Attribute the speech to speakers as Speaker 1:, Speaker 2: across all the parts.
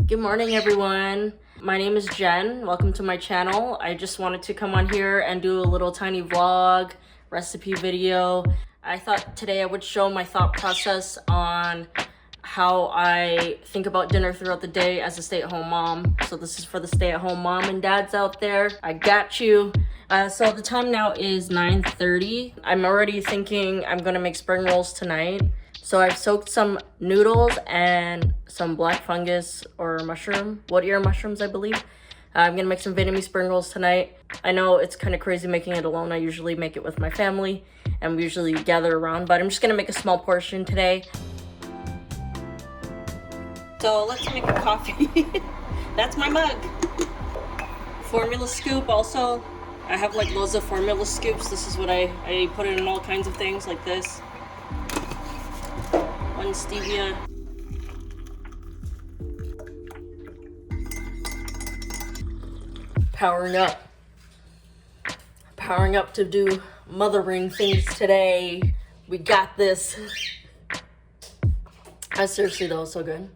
Speaker 1: Good morning, everyone. My name is Jen. Welcome to my channel. I just wanted to come on here and do a little tiny vlog, recipe video. I thought today I would show my thought process on how I think about dinner throughout the day as a stay-at-home mom. So this is for the stay-at-home mom and dads out there. I got you. So the time now is 9:30. I'm already thinking I'm gonna make spring rolls tonight. So I've soaked some noodles and some black fungus or mushroom, wood ear mushrooms, I believe. I'm gonna make some Vietnamese spring rolls tonight. I know it's kind of crazy making it alone. I usually make it with my family and we usually gather around, but I'm just gonna make a small portion today. So let's make a coffee. That's my mug. Formula scoop also. I have like loads of formula scoops. This is what I put it in all kinds of things like this. One stevia. Powering up to do mothering things today. We got this. Seriously though, so good.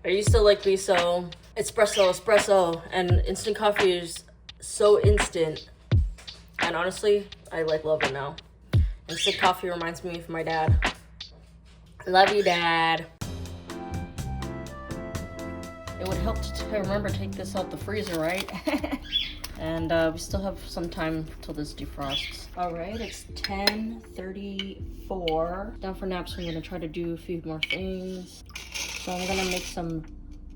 Speaker 1: I used to like be so espresso, and instant coffee is so instant. And honestly, I love it now. Instant coffee reminds me of my dad. Love you, Dad. It would help to remember to take this out the freezer, right? And we still have some time till this defrosts. All right, it's 10:34. Down for naps, I'm gonna try to do a few more things. So I'm gonna make some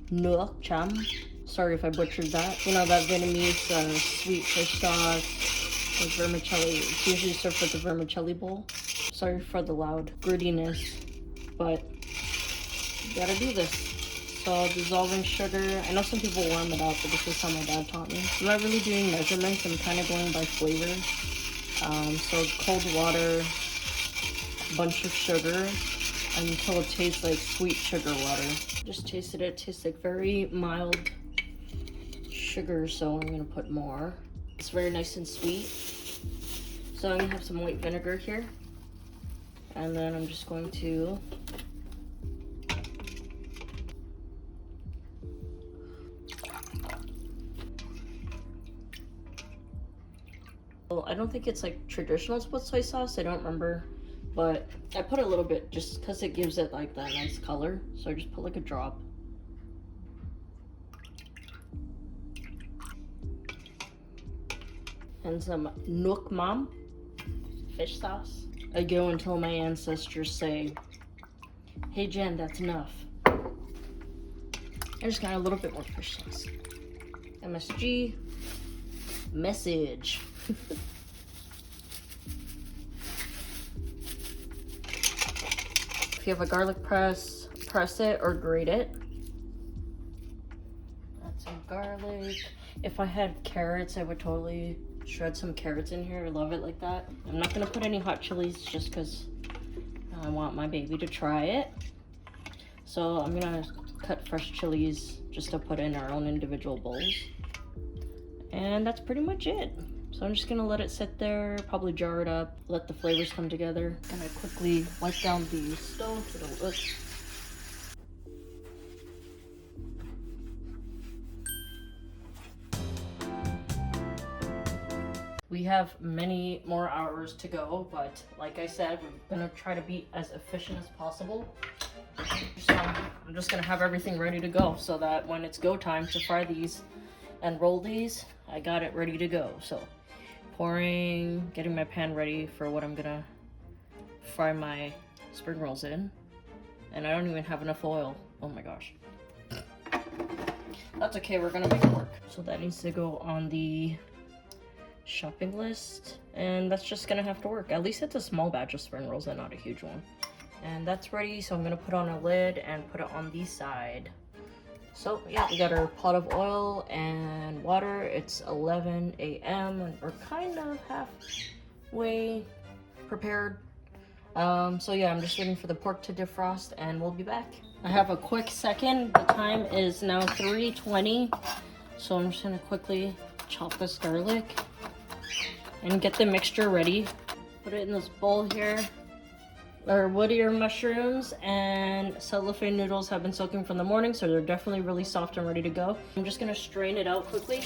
Speaker 1: nuoc cham. Sorry if I butchered that. You know, that Vietnamese sweet fish sauce with vermicelli. It's usually served with the vermicelli bowl. Sorry for the loud grittiness, but you gotta do this. So dissolving sugar. I know some people warm it up, but this is how my dad taught me. I'm not really doing measurements. I'm kind of going by flavor. So cold water, a bunch of sugar until it tastes like sweet sugar water. Just tasted it. It tastes like very mild sugar, so I'm gonna put more. It's very nice and sweet. So I'm gonna have some white vinegar here. And then I'm just going to I don't think it's like traditional split soy sauce, I don't remember, but I put a little bit just because it gives it like that nice color. So I just put like a drop. And some nuoc mam fish sauce. I go until my ancestors say, "Hey Jen, that's enough." I just got a little bit more fish sauce. MSG message. If you have a garlic press, press it or grate it. Add some garlic. If I had carrots, I would totally shred some carrots in here. I love it like that. I'm not gonna put any hot chilies just because I want my baby to try it. So I'm gonna cut fresh chilies just to put in our own individual bowls. And that's pretty much it. So I'm just gonna let it sit there, probably jar it up, let the flavors come together. And I quickly wipe down the stove so it looks. We have many more hours to go, but like I said, we're gonna try to be as efficient as possible. So I'm just gonna have everything ready to go so that when it's go time to fry these and roll these, I got it ready to go. So pouring, getting my pan ready for what I'm gonna fry my spring rolls in. And I don't even have enough oil. Oh my gosh. That's okay, we're gonna make it work. So that needs to go on the shopping list, and that's just gonna have to work. At least it's a small batch of spring rolls and not a huge one. And that's ready, so I'm gonna put on a lid and put it on the side. So yeah, we got our pot of oil and water. It's 11 a.m. and we're kind of halfway prepared. So yeah, I'm just waiting for the pork to defrost and we'll be back. I have a quick second. The time is now 3:20. So I'm just gonna quickly chop this garlic and get the mixture ready. Put it in this bowl here. Our woodier mushrooms and cellophane noodles have been soaking from the morning, so they're definitely really soft and ready to go. I'm just gonna strain it out quickly.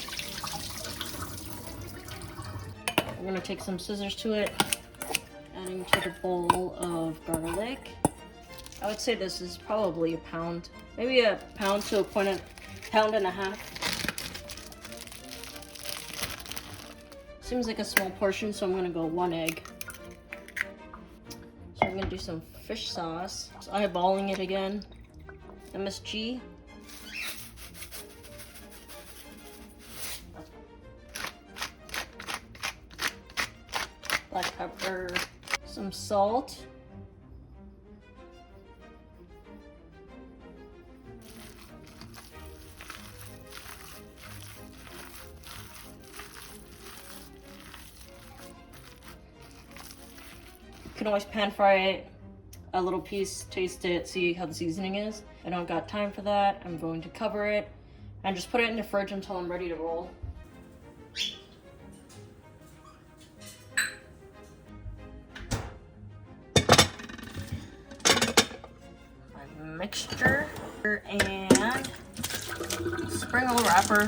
Speaker 1: I'm gonna take some scissors to it, adding to the bowl of garlic. I would say this is probably a pound, maybe a pound to a pound and a half. Seems like a small portion, so I'm gonna go 1 egg. So I'm gonna do some fish sauce. So eyeballing it again. MSG. Black pepper. Some salt. You can always pan fry it a little piece, taste it, see how the seasoning is. I don't got time for that. I'm going to cover it and just put it in the fridge until I'm ready to roll. My mixture and spring roll wrapper.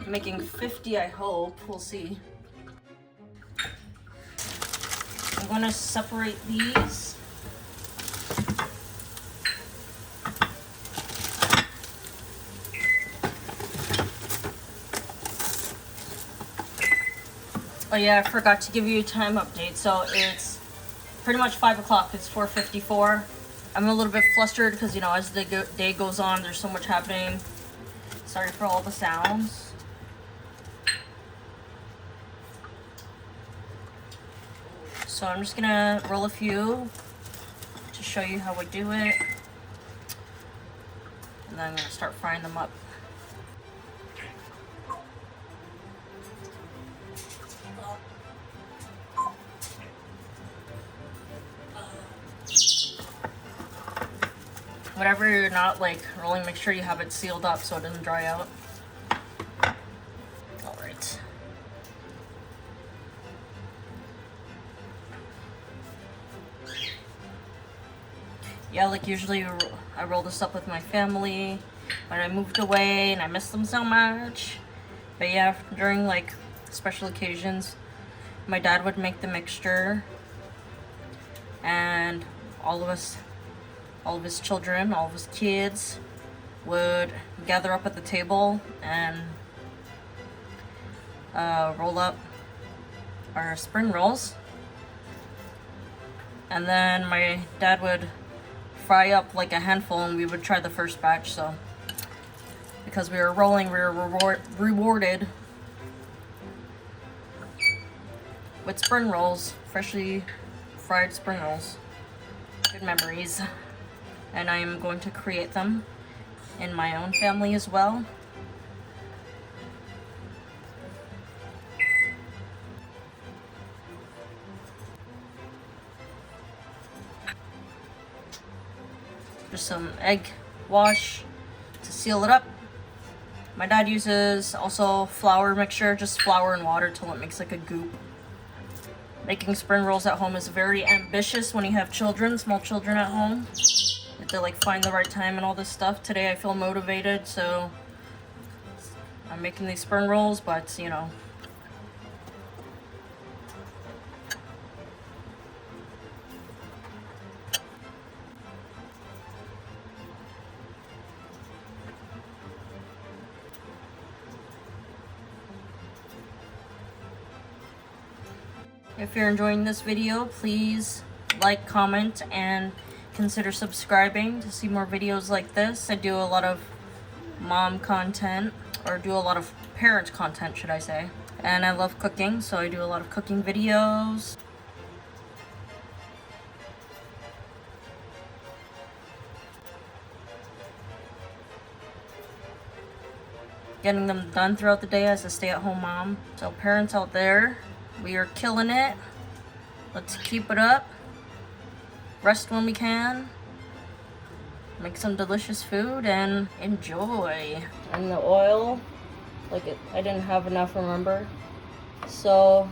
Speaker 1: I'm making 50, I hope. We'll see. I'm going to separate these. Oh yeah, I forgot to give you a time update. So it's pretty much 5 o'clock. It's 4:54. I'm a little bit flustered because, you know, as the day goes on, there's so much happening. Sorry for all the sounds. So I'm just gonna roll a few to show you how we do it. And then I'm gonna start frying them up. Whatever you're not like rolling, make sure you have it sealed up so it doesn't dry out. Alright. Yeah, like usually I roll this up with my family when I moved away and I miss them so much. But yeah, during like special occasions, my dad would make the mixture and all of his children, all of his kids would gather up at the table and roll up our spring rolls. And then my dad would fry up like a handful and we would try the first batch. So because we were rolling, we were rewarded with spring rolls, freshly fried spring rolls. Good memories. And I am going to create them in my own family as well. Just some egg wash to seal it up. My dad uses also flour mixture, just flour and water till it makes like a goop. Making spring rolls at home is very ambitious when you have children, small children at home. You have to like find the right time and all this stuff. Today I feel motivated, so I'm making these spring rolls, but you know. If you're enjoying this video, please like, comment, and consider subscribing to see more videos like this. I do a lot of mom content, or do a lot of parent content, should I say. And I love cooking, so I do a lot of cooking videos. Getting them done throughout the day as a stay-at-home mom. So parents out there, we are killing it. Let's keep it up. Rest when we can. Make some delicious food and enjoy. And the oil, I didn't have enough, remember? So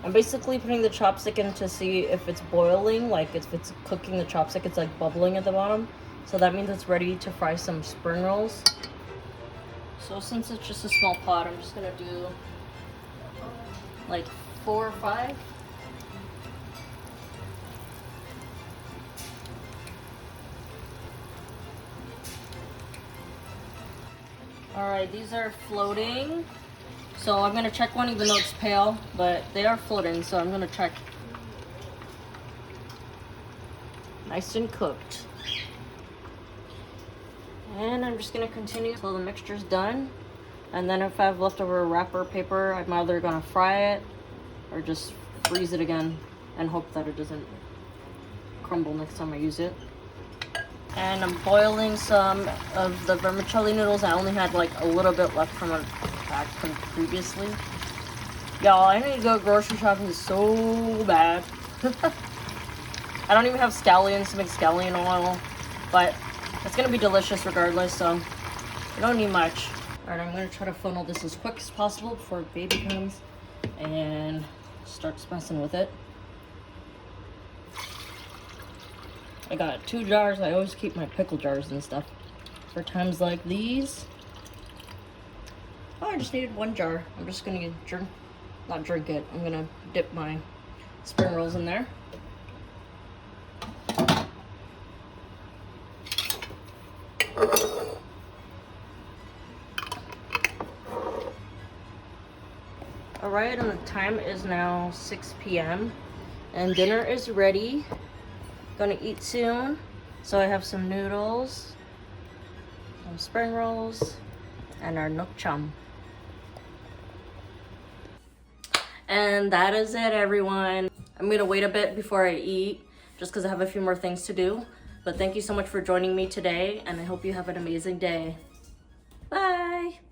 Speaker 1: I'm basically putting the chopstick in to see if it's boiling, like if it's cooking the chopstick, it's like bubbling at the bottom. So that means it's ready to fry some spring rolls. So since it's just a small pot, I'm just gonna do like 4 or 5. Alright, these are floating. So I'm gonna check one even though it's pale, but they are floating, so I'm gonna check. Nice and cooked. And I'm just gonna continue until the mixture's done. And then if I have leftover wrapper paper, I'm either gonna fry it or just freeze it again and hope that it doesn't crumble next time I use it. And I'm boiling some of the vermicelli noodles. I only had like a little bit left from a pack from previously. Y'all, I need to go grocery shopping so bad. I don't even have scallions to make scallion oil, but it's gonna be delicious regardless, so I don't need much. Alright, I'm gonna try to funnel this as quick as possible before baby comes and starts messing with it. I got 2 jars. I always keep my pickle jars and stuff for times like these. Oh, I just needed 1 jar. I'm just gonna not drink it. I'm gonna dip my spring rolls in there. Alright, and the time is now 6 p.m. and dinner is ready. Gonna eat soon. So I have some noodles, some spring rolls, and our nook chum. And that is it, everyone. I'm gonna wait a bit before I eat, just because I have a few more things to do. But thank you so much for joining me today, and I hope you have an amazing day.